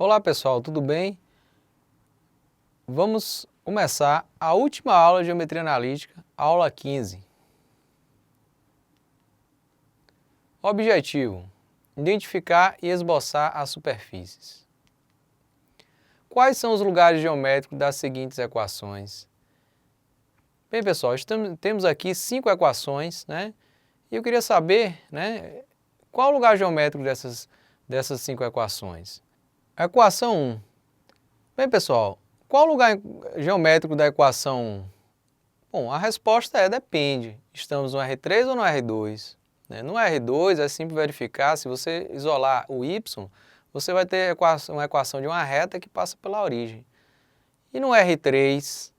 Olá pessoal, tudo bem? Vamos começar a última aula de Geometria Analítica, aula 15. Objetivo: identificar e esboçar as superfícies. Quais são os lugares geométricos das seguintes equações? Bem pessoal, temos aqui 5 equações, né? E eu queria saber, né, qual o lugar geométrico dessas 5 equações. Equação 1. Bem pessoal, qual o lugar geométrico da equação 1? Bom, a resposta é depende. Estamos no R3 ou no R2? No R2 é simples verificar, se você isolar o y, você vai ter uma equação de uma reta que passa pela origem. E no R3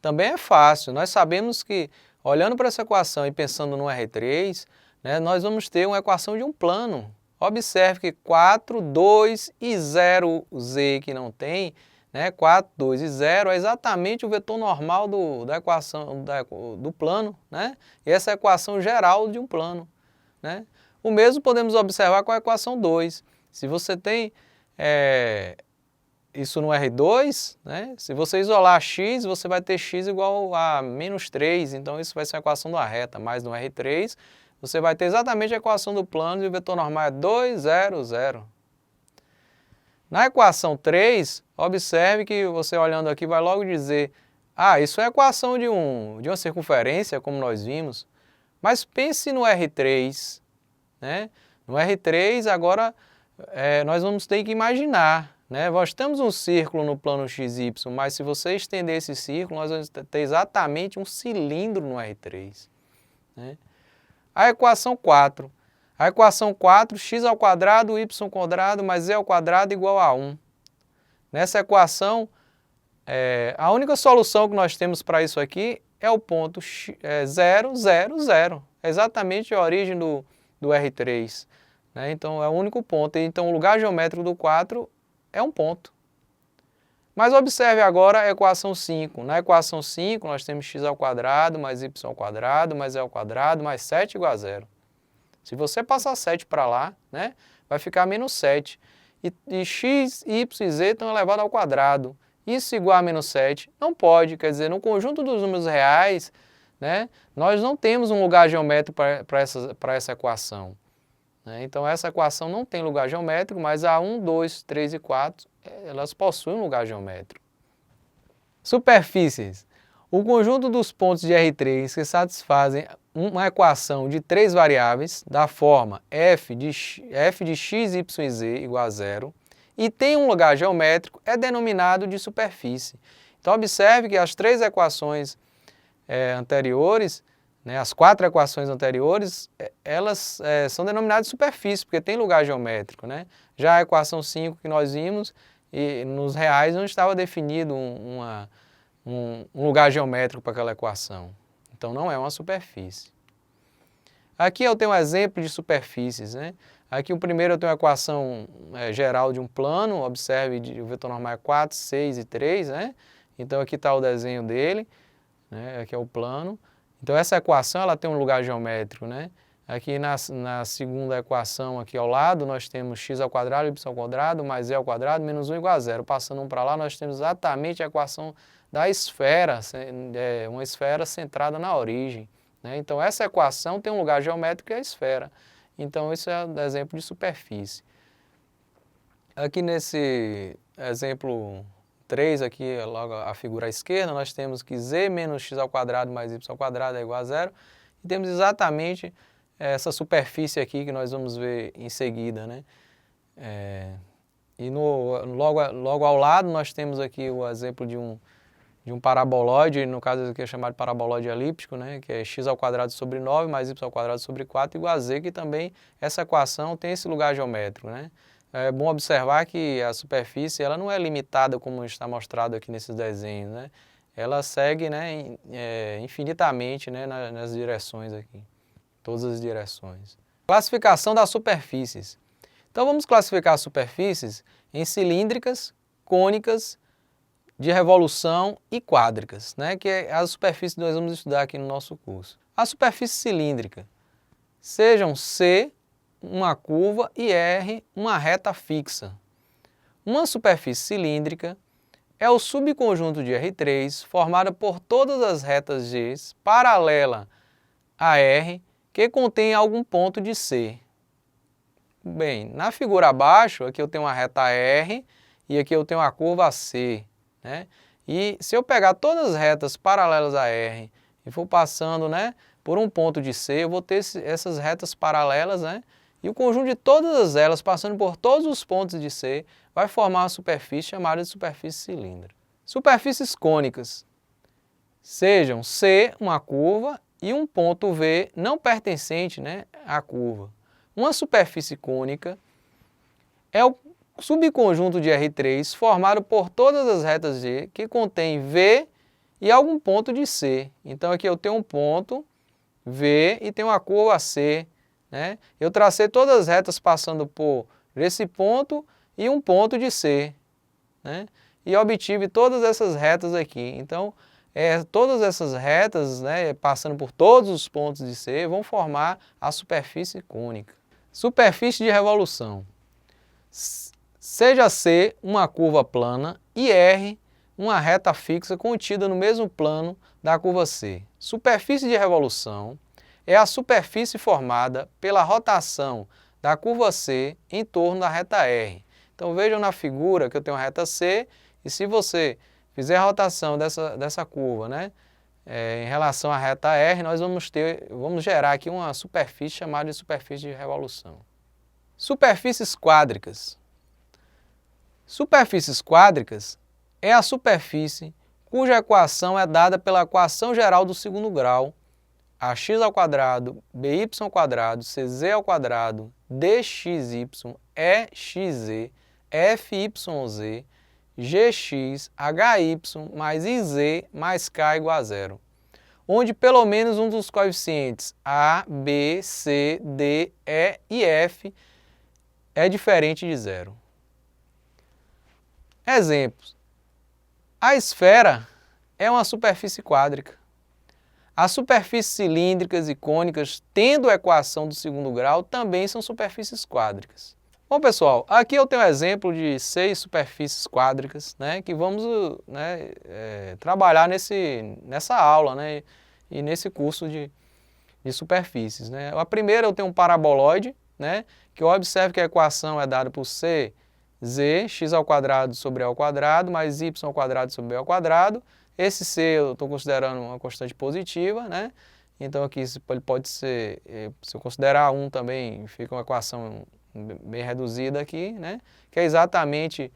também é fácil, nós sabemos que olhando para essa equação e pensando no R3, né, nós vamos ter uma equação de um plano. Observe que 4, 2 e 0z que não tem, né, 4, 2 e 0 é exatamente o vetor normal da equação do plano, né? E essa é a equação geral de um plano, né? O mesmo podemos observar com a equação 2. Se você tem isso no R2, né, se você isolar x, você vai ter x igual a menos 3, então isso vai ser a equação da reta, mas no R3 você vai ter exatamente a equação do plano e o vetor normal é 2, 0, 0. Na equação 3, observe que você olhando aqui vai logo dizer, isso é a equação de uma circunferência, como nós vimos, mas pense no R3, né? No R3 agora nós vamos ter que imaginar, né? Nós temos um círculo no plano XY, mas se você estender esse círculo, nós vamos ter exatamente um cilindro no R3, né? A equação 4. A equação 4, x ao quadrado, y quadrado mais z ao quadrado igual a 1. Nessa equação, a única solução que nós temos para isso aqui é o ponto 0, 0, 0. É exatamente a origem do R3. Né? Então, é o único ponto. Então, o lugar geométrico do 4 é um ponto. Mas observe agora a equação 5. Na equação 5, nós temos x ao quadrado mais y ao quadrado mais z ao quadrado mais 7 igual a 0. Se você passar 7 para lá, né, vai ficar menos 7. E x, y e z estão elevados ao quadrado. Isso igual a menos 7? Não pode. Quer dizer, no conjunto dos números reais, né, nós não temos um lugar geométrico para essa equação. Né? Então, essa equação não tem lugar geométrico, mas a 1, 2, 3 e 4, elas possuem um lugar geométrico. Superfícies. O conjunto dos pontos de R3 que satisfazem uma equação de 3 variáveis, da forma f de x, y e z igual a 0, e tem um lugar geométrico, é denominado de superfície. Então, observe que as 3 equações anteriores, né, as 4 equações anteriores, elas são denominadas de superfície, porque tem lugar geométrico. Né? Já a equação 5 que nós vimos, e nos reais não estava definido um lugar geométrico para aquela equação. Então, não é uma superfície. Aqui eu tenho um exemplo de superfícies. Né? Aqui o primeiro eu tenho a equação geral de um plano, observe o vetor normal é 4, 6 e 3. Né? Então, aqui está o desenho dele, né? Aqui é o plano. Então, essa equação ela tem um lugar geométrico. Né? Aqui na segunda equação, aqui ao lado, nós temos x ao quadrado, y ao quadrado, mais z ao quadrado, menos 1 igual a 0. Passando um para lá, nós temos exatamente a equação da esfera, uma esfera centrada na origem. Né? Então, essa equação tem um lugar geométrico que é a esfera. Então, isso é um exemplo de superfície. Aqui nesse exemplo 3, aqui logo a figura à esquerda, nós temos que z menos x ao quadrado mais y ao quadrado é igual a 0. E temos exatamente essa superfície aqui que nós vamos ver em seguida. Né? E logo ao lado nós temos aqui o exemplo de um paraboloide, no caso aqui é chamado de paraboloide elíptico, né, que é x ao quadrado sobre 9 mais y ao quadrado sobre 4 igual a z, que também essa equação tem esse lugar geométrico. Né? É bom observar que a superfície ela não é limitada como está mostrado aqui nesses desenhos. Né? Ela segue, né, infinitamente, né, nas direções aqui, todas as direções. Classificação das superfícies. Então vamos classificar as superfícies em cilíndricas, cônicas, de revolução e quádricas, né? Que é as superfícies que nós vamos estudar aqui no nosso curso. A superfície cilíndrica, sejam C, uma curva, e R, uma reta fixa. Uma superfície cilíndrica é o subconjunto de R3 formado por todas as retas G paralela a R que contém algum ponto de C. Bem, na figura abaixo, aqui eu tenho uma reta R e aqui eu tenho a curva C, né? E se eu pegar todas as retas paralelas a R e for passando, né, por um ponto de C, eu vou ter essas retas paralelas, né? E o conjunto de todas elas, passando por todos os pontos de C, vai formar uma superfície chamada de superfície cilíndrica. Superfícies cônicas. Sejam C, uma curva, e um ponto V não pertencente, né, à curva. Uma superfície cônica é o subconjunto de R3 formado por todas as retas G que contém V e algum ponto de C. Então aqui eu tenho um ponto V e tenho uma curva C, né? Eu tracei todas as retas passando por esse ponto e um ponto de C, né? E obtive todas essas retas aqui. Então, todas essas retas, né, passando por todos os pontos de C, vão formar a superfície cônica. Superfície de revolução. Seja C uma curva plana e R uma reta fixa contida no mesmo plano da curva C. Superfície de revolução é a superfície formada pela rotação da curva C em torno da reta R. Então vejam na figura que eu tenho a reta C e se você fizer a rotação dessa curva, né, em relação à reta R, nós vamos gerar aqui uma superfície chamada de superfície de revolução. Superfícies quádricas. Superfícies quádricas é a superfície cuja equação é dada pela equação geral do segundo grau, ax², by², cz², dxy, exz, fyz, gx, hy mais iz mais k igual a zero, onde pelo menos um dos coeficientes a, b, c, d, e e f é diferente de zero. Exemplos. A esfera é uma superfície quádrica. As superfícies cilíndricas e cônicas, tendo a equação do segundo grau, também são superfícies quádricas. Bom, pessoal, aqui eu tenho um exemplo de 6 superfícies quádricas, né, que vamos, né, trabalhar nessa aula, né, e nesse curso de superfícies, né. A primeira eu tenho um paraboloide, né, que eu observo que a equação é dada por C, Z, x² sobre A² mais y² sobre B². Esse C eu estou considerando uma constante positiva, né? Então aqui ele pode ser, se eu considerar 1 também, fica uma equação bem reduzida aqui, né? Que é exatamente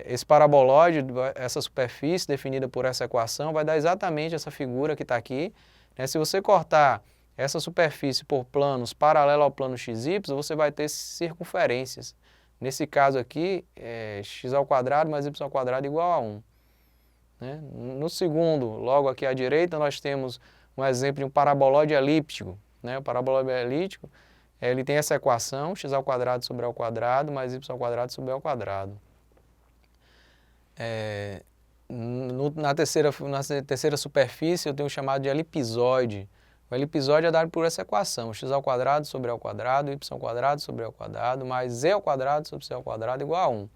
esse paraboloide, essa superfície definida por essa equação, vai dar exatamente essa figura que está aqui, né? Se você cortar essa superfície por planos paralelo ao plano XY, você vai ter circunferências. Nesse caso aqui, x² mais y² igual a 1. Né? No segundo, logo aqui à direita, nós temos um exemplo de um paraboloide elíptico. Né? O paraboloide elíptico, ele tem essa equação, x² sobre A² mais y² sobre B². Na terceira superfície, eu tenho o chamado de elipsoide. O elipsoide é dado por essa equação, x² sobre A², y² sobre A² mais z² sobre c² igual a 1.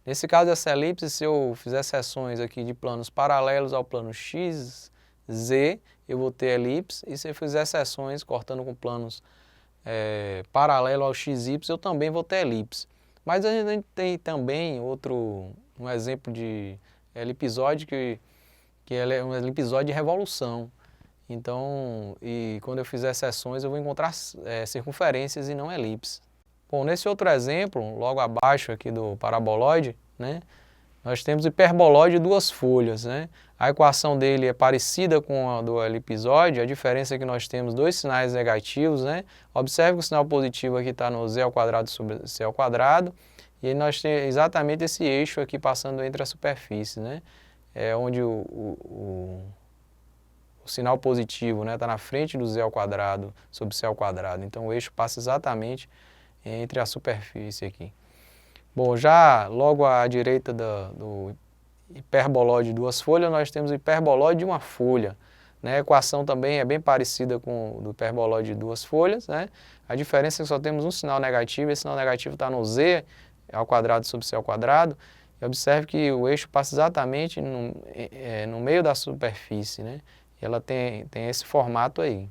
Nesse caso dessa elipse, se eu fizer seções aqui de planos paralelos ao plano x, z, eu vou ter elipse, e se eu fizer seções cortando com planos paralelos ao xy, eu também vou ter elipse. Mas a gente tem também um exemplo de elipsoide que é um elipsoide de revolução. Então, quando eu fizer seções, eu vou encontrar circunferências e não elipses. Bom, nesse outro exemplo, logo abaixo aqui do paraboloide, né, nós temos o hiperboloide de duas folhas. Né? A equação dele é parecida com a do elipsoide, a diferença é que nós temos dois sinais negativos. Né? Observe que o sinal positivo aqui está no z² sobre c², e aí nós temos exatamente esse eixo aqui passando entre as superfícies, né? Onde o sinal positivo está na frente do z² sobre c². Então o eixo passa exatamente entre a superfície aqui. Bom, já logo à direita do hiperboloide de duas folhas, nós temos o hiperboloide de uma folha. Né? A equação também é bem parecida com o do hiperboloide de duas folhas. Né? A diferença é que só temos um sinal negativo, esse sinal negativo está no z, ao quadrado sobre c ao quadrado, e observe que o eixo passa exatamente no meio da superfície, né? Ela tem esse formato aí.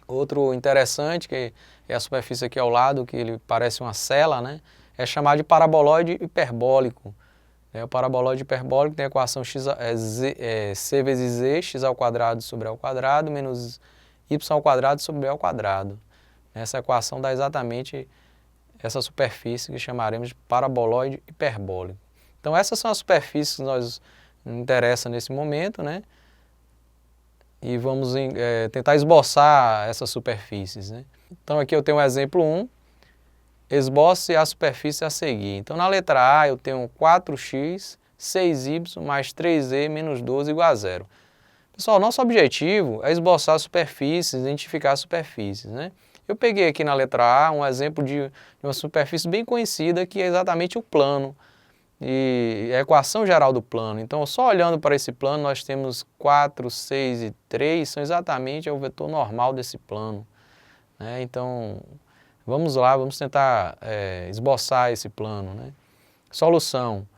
Outro interessante, que é a superfície aqui ao lado, que ele parece uma cela, né? É chamado de paraboloide hiperbólico. O paraboloide hiperbólico tem a equação c vezes z, x ao quadrado sobre a ao quadrado, menos y ao quadrado sobre b ao quadrado. Essa equação dá exatamente essa superfície que chamaremos de paraboloide hiperbólico. Então essas são as superfícies que nos interessam nesse momento, né? E vamos tentar esboçar essas superfícies, né? Então aqui eu tenho o exemplo 1, esboce a superfície a seguir. Então na letra A eu tenho 4x, 6y mais 3z menos 12 igual a zero. Pessoal, nosso objetivo é esboçar superfícies, identificar superfícies, né? Eu peguei aqui na letra A um exemplo de uma superfície bem conhecida, que é exatamente o plano, e a equação geral do plano. Então, só olhando para esse plano, nós temos 4, 6 e 3, são exatamente o vetor normal desse plano, né? Então, vamos lá, vamos tentar esboçar esse plano, né? Solução.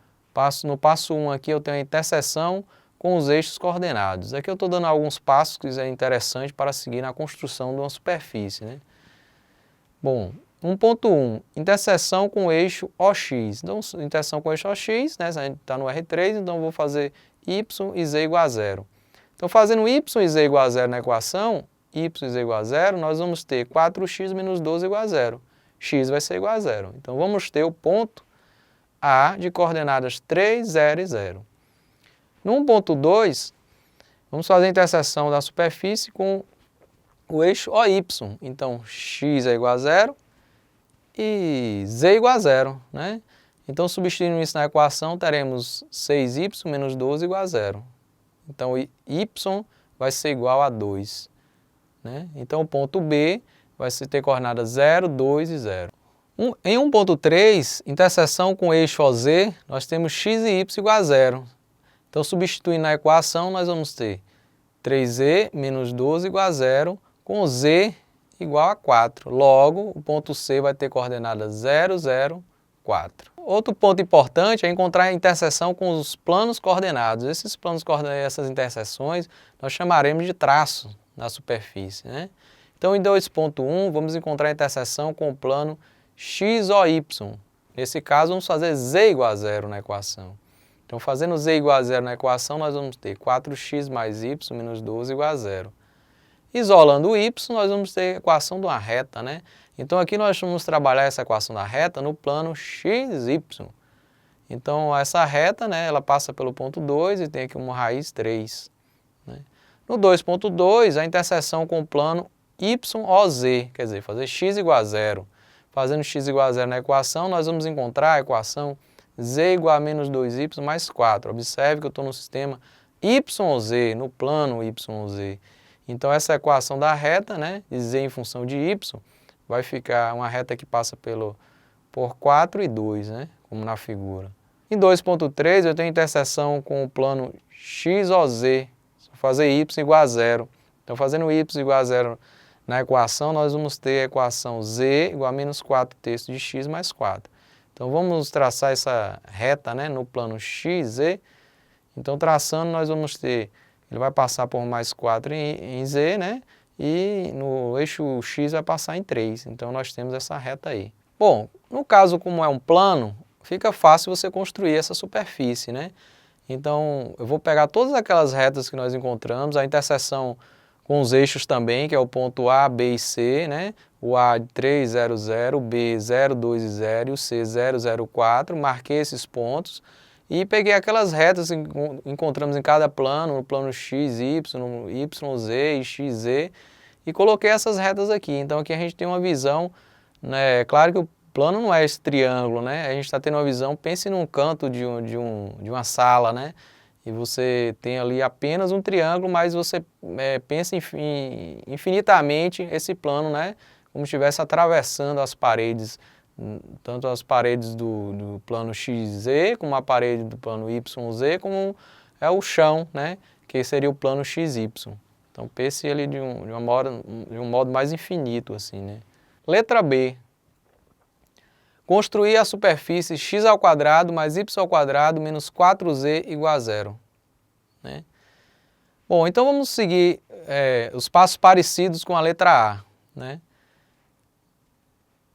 No passo 1 aqui eu tenho a interseção com os eixos coordenados. Aqui eu estou dando alguns passos que é interessante para seguir na construção de uma superfície, né? Bom, 1.1, interseção com o eixo OX. Então, interseção com o eixo OX, né? A gente está no R3, então eu vou fazer y e z igual a zero. Então, fazendo y e z igual a zero na equação, y e z igual a zero, nós vamos ter 4x menos 12 igual a zero. X vai ser igual a zero. Então, vamos ter o ponto A de coordenadas 3, 0 e 0. No 1.2, vamos fazer a interseção da superfície com o eixo OY. Então, x é igual a zero e z é igual a zero, né? Então, substituindo isso na equação, teremos 6y menos 12 igual a zero. Então, y vai ser igual a 2, né? Então, o ponto B vai ter coordenadas 0, 2 e 0. Em 1.3, interseção com o eixo OZ, nós temos x e y igual a zero. Então, substituindo na equação, nós vamos ter 3z menos 12 igual a zero, com z igual a 4. Logo, o ponto C vai ter coordenadas 0, 0, 4. Outro ponto importante é encontrar a interseção com os planos coordenados. Esses planos coordenados, essas interseções, nós chamaremos de traço na superfície, né? Então, em 2.1, vamos encontrar a interseção com o plano XOY. Nesse caso, vamos fazer z igual a zero na equação. Então, fazendo z igual a zero na equação, nós vamos ter 4x mais y menos 12 igual a zero. Isolando o y, nós vamos ter a equação de uma reta, né? Então, aqui nós vamos trabalhar essa equação da reta no plano XY. Então, essa reta, né, ela passa pelo ponto 2 e tem aqui uma raiz 3. Né? No 2.2, a interseção com o plano YOZ, quer dizer, fazer x igual a zero. Fazendo x igual a zero na equação, nós vamos encontrar a equação z igual a menos 2y mais 4. Observe que eu estou no sistema YZ, no plano YZ. Então, essa equação da reta, né, de z em função de y, vai ficar uma reta que passa por 4 e 2, né, como na figura. Em 2.3, eu tenho interseção com o plano XOZ, vou fazer y igual a zero. Então, fazendo y igual a zero na equação, nós vamos ter a equação z igual a menos 4 terços de x mais 4. Então, vamos traçar essa reta, né, no plano XZ. Então, traçando, nós vamos ter, ele vai passar por mais 4 em z, né, e no eixo x vai passar em 3. Então, nós temos essa reta aí. Bom, no caso, como é um plano, fica fácil você construir essa superfície, né? Então, eu vou pegar todas aquelas retas que nós encontramos, a interseção com os eixos também, que é o ponto A, B e C, né? O A de 3, 0, 0, o B 0, 2 e 0 e o C 0, 0, 4. Marquei esses pontos e peguei aquelas retas que encontramos em cada plano, no plano X, Y, no YZ e XZ, e coloquei essas retas aqui. Então, aqui a gente tem uma visão, né? Claro que o plano não é esse triângulo, né? A gente está tendo uma visão, pense num canto de uma sala, né? E você tem ali apenas um triângulo, mas você pensa infinitamente esse plano, né? Como se estivesse atravessando as paredes, tanto as paredes do plano XZ, como a parede do plano YZ, como é o chão, né? Que seria o plano XY. Então pense ele de um modo mais infinito, assim, né? Letra B. construir a superfície x² mais y² menos 4z igual a zero. Né? Bom, então vamos seguir os passos parecidos com a letra A. Né?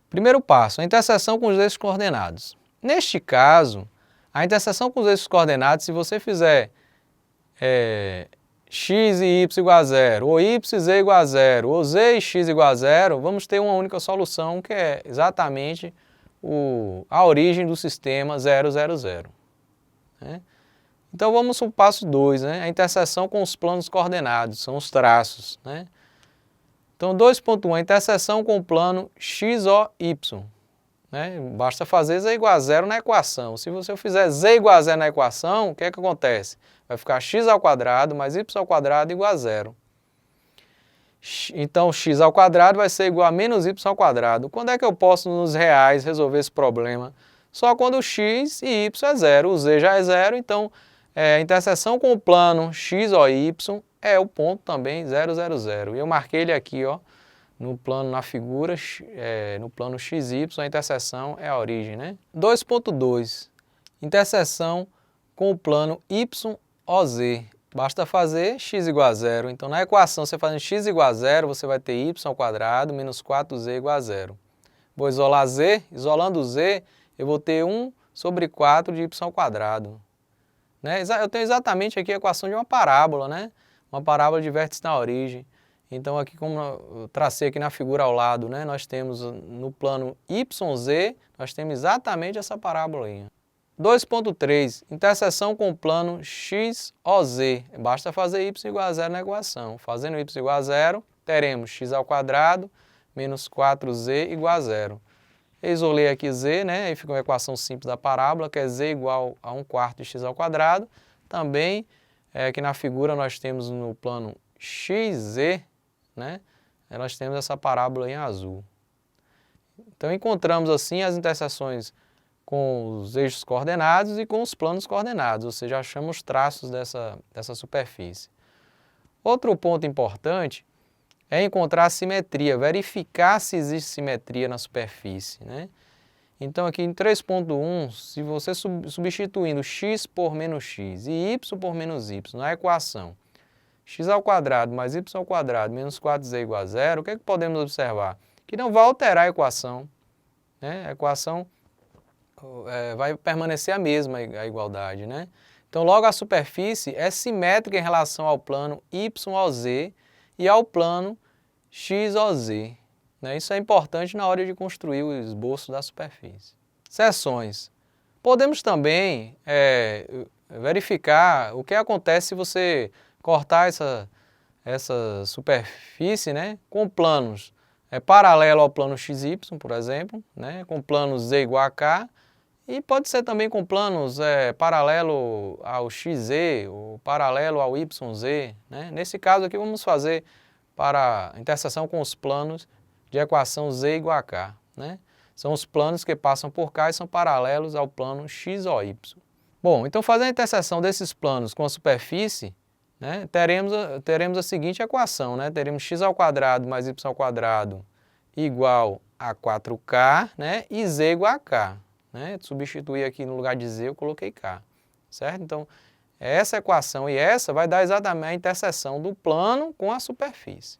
Primeiro passo, a interseção com os eixos coordenados. Neste caso, a interseção com os eixos coordenados, se você fizer x e y igual a zero, ou y e z igual a zero, ou z e x igual a zero, vamos ter uma única solução, que é exatamente a origem do sistema 0, 0, 0. Né? Então vamos para o passo 2, né? A interseção com os planos coordenados, são os traços. Né? Então 2.1, a interseção com o plano XOY. Né? Basta fazer z igual a zero na equação. Se você fizer z igual a zero na equação, o que é que acontece? Vai ficar x² mais y² igual a zero. Então x² vai ser igual a menos y². Quando é que eu posso nos reais resolver esse problema? Só quando o x e y é zero. O z já é zero, então a interseção com o plano XOY é o ponto também 0, 0, 0. E eu marquei ele aqui, ó, no plano, na figura, no plano XY, a interseção é a origem, né? 2.2, interseção com o plano YOZ. Basta fazer x igual a zero. Então, na equação, você fazendo x igual a zero, você vai ter y² menos 4z igual a zero. Vou isolar z, isolando z, eu vou ter 1 sobre 4 de y². Né? Eu tenho exatamente aqui a equação de uma parábola, né? Uma parábola de vértice na origem. Então, aqui, como eu tracei aqui na figura ao lado, né? Nós temos no plano YZ, nós temos exatamente essa parábola. 2.3, interseção com o plano XOZ. Basta fazer y igual a zero na equação. Fazendo y igual a zero, teremos x² menos 4z igual a zero. Eu isolei aqui z, né? Aí fica uma equação simples da parábola, que é z igual a 1/4 de x². Também, aqui na figura, nós temos no plano XZ, né? Nós temos essa parábola em azul. Então, encontramos assim as interseções com os eixos coordenados e com os planos coordenados, ou seja, achamos os traços dessa superfície. Outro ponto importante é encontrar a simetria, verificar se existe simetria na superfície. Né? Então, aqui em 3.1, se você substituindo x por menos x e y por menos y na equação x² mais y² menos 4z igual a zero, o que é que podemos observar? Que não vai alterar a equação. Né? A equação vai permanecer a mesma, a igualdade. Né? Então, logo a superfície é simétrica em relação ao plano YOZ e ao plano XOZ. Né? Isso é importante na hora de construir o esboço da superfície. Seções. Podemos também verificar o que acontece se você cortar essa superfície, né, com planos paralelo ao plano XY, por exemplo, né, com planos Z igual a K, e pode ser também com planos paralelo ao XZ, ou paralelo ao YZ. Né? Nesse caso aqui vamos fazer para a interseção com os planos de equação Z igual a K. Né? São os planos que passam por K e são paralelos ao plano XOY. Bom, então fazendo a interseção desses planos com a superfície, né, teremos a seguinte equação, né? Teremos x² mais y² igual a 4k, né? E z igual a k. Né? Substituir aqui no lugar de z eu coloquei k, certo? Então, essa equação e essa vai dar exatamente a interseção do plano com a superfície.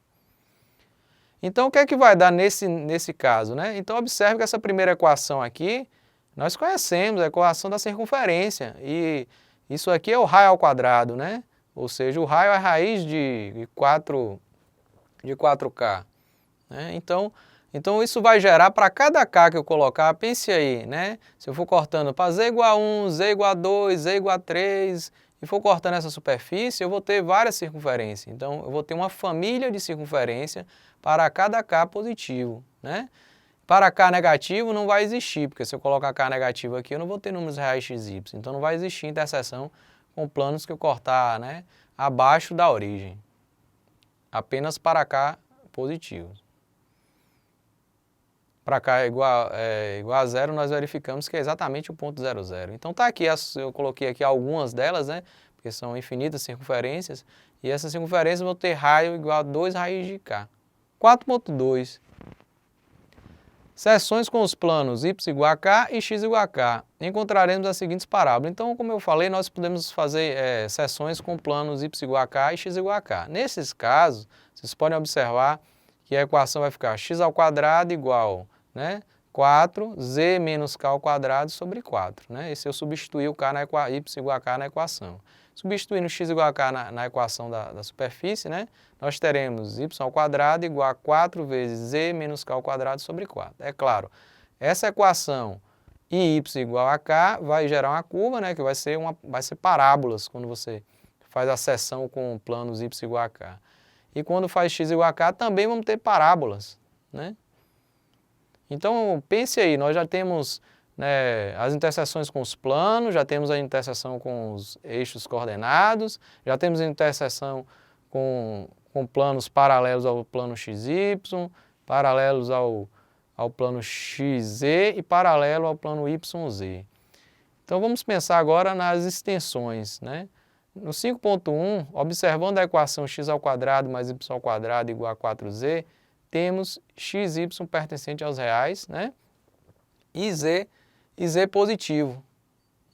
Então, o que é que vai dar nesse caso? Né? Então, observe que essa primeira equação aqui, nós conhecemos a equação da circunferência. E isso aqui é o raio ao quadrado, né? Ou seja, o raio é a raiz de 4k. Né? Então, isso vai gerar para cada k que eu colocar, pense aí, né? Se eu for cortando para z igual a 1, z igual a 2, z igual a 3, e for cortando essa superfície, eu vou ter várias circunferências. Então, eu vou ter uma família de circunferência para cada k positivo. Né? Para k negativo não vai existir, porque se eu colocar k negativo aqui, eu não vou ter números reais x, y. Então, não vai existir interseção com planos que eu cortar, né, abaixo da origem. Apenas para k positivos. Para k igual a zero, nós verificamos que é exatamente o ponto 0, 0. Então está aqui, eu coloquei aqui algumas delas, né, porque são infinitas circunferências, e essas circunferências vão ter raio igual a 2 raiz de k. 4.2. seções com os planos y igual a k e x igual a k, encontraremos as seguintes parábolas. Então, como eu falei, nós podemos fazer seções com planos y igual a k e x igual a k. Nesses casos, vocês podem observar que a equação vai ficar x ao quadrado igual, né, 4z menos k ao quadrado sobre 4. Né? E se eu substituir o k na y igual a k na equação. Substituindo x igual a k na equação da superfície, né, nós teremos y ao quadrado igual a 4 vezes z menos k ao quadrado sobre 4. É claro, essa equação e y igual a k vai gerar uma curva, né, que vai ser parábolas quando você faz a seção com planos y igual a k. E quando faz x igual a k também vamos ter parábolas. Né? Então pense aí, nós já temos, né, as interseções com os planos, já temos a interseção com os eixos coordenados, já temos a interseção com planos paralelos ao plano XY, paralelos ao plano XZ e paralelo ao plano YZ. Então vamos pensar agora nas extensões. Né? No 5.1, observando a equação x ao quadrado mais y ao quadrado igual a 4z, temos x, y pertencente aos reais, né? e z positivo.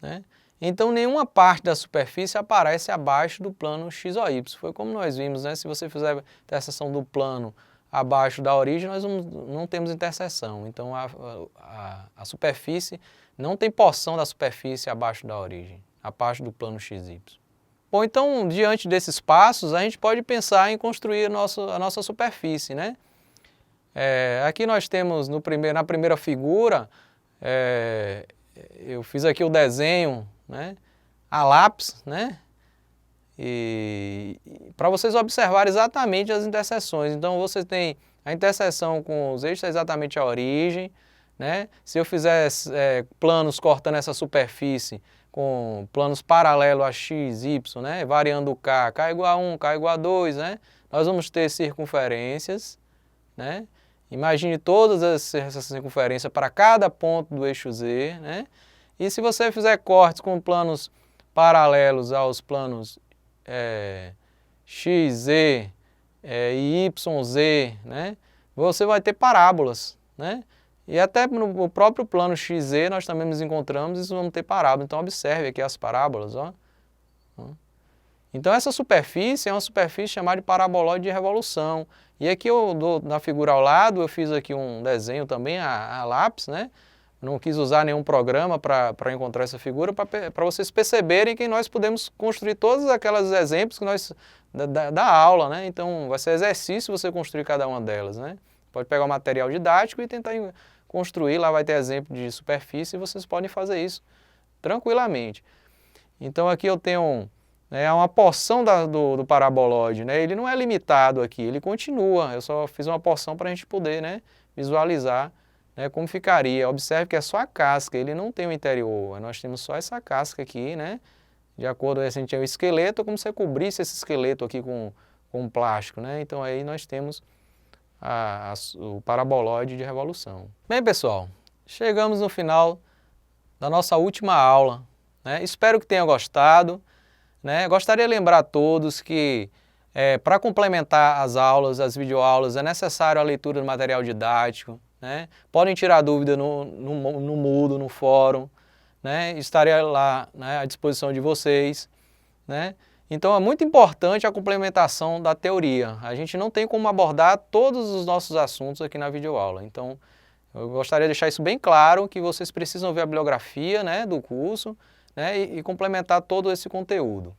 Né? Então, nenhuma parte da superfície aparece abaixo do plano x ou y. Foi como nós vimos, né? Se você fizer a interseção do plano abaixo da origem, nós não temos interseção. Então, a superfície, não tem porção da superfície abaixo da origem, abaixo do plano x, y. Bom, então, diante desses passos, a gente pode pensar em construir a nossa superfície, né? Aqui nós temos, na primeira figura, eu fiz aqui o desenho, né, a lápis, né, e para vocês observarem exatamente as interseções. Então, você tem a interseção com os eixos, é exatamente a origem, né? Se eu fizer planos cortando essa superfície com planos paralelos a x, y, né, variando o k igual a 1, k igual a 2, né, nós vamos ter circunferências, né? Imagine todas essas circunferências para cada ponto do eixo z, né? E se você fizer cortes com planos paralelos aos planos x, z e y, z, né? Você vai ter parábolas, né? E até no próprio plano x, z nós também nos encontramos e vamos ter parábolas. Então observe aqui as parábolas, ó. Então essa superfície é uma superfície chamada de paraboloide de revolução. E aqui na figura ao lado eu fiz aqui um desenho também a lápis, né? Não quis usar nenhum programa para encontrar essa figura, para vocês perceberem que nós podemos construir todos aqueles exemplos que da aula, né? Então vai ser exercício você construir cada uma delas, né? Pode pegar o material didático e tentar construir, lá vai ter exemplo de superfície e vocês podem fazer isso tranquilamente. Então aqui eu tenho uma porção do paraboloide, né? Ele não é limitado aqui, ele continua. Eu só fiz uma porção para a gente poder, né, visualizar, né, como ficaria. Observe que é só a casca, ele não tem o interior. Nós temos só essa casca aqui, né? De acordo com a gente tem o esqueleto, como se você cobrisse esse esqueleto aqui com plástico, né? Então aí nós temos o paraboloide de revolução. Bem, pessoal, chegamos no final da nossa última aula, né? Espero que tenham gostado. Né? Gostaria de lembrar a todos que para complementar as aulas, as videoaulas, é necessário a leitura do material didático. Né? Podem tirar dúvida no Moodle, no fórum. Né? Estarei lá, né, à disposição de vocês. Né? Então é muito importante a complementação da teoria. A gente não tem como abordar todos os nossos assuntos aqui na videoaula. Então eu gostaria de deixar isso bem claro, que vocês precisam ver a bibliografia, né, do curso, né, e complementar todo esse conteúdo.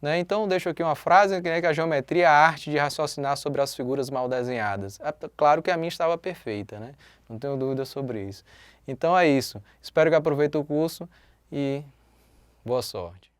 Né? Então, deixo aqui uma frase, que a geometria é a arte de raciocinar sobre as figuras mal desenhadas. Claro que a minha estava perfeita, né? Não tenho dúvida sobre isso. Então é isso. Espero que aproveitem o curso e boa sorte.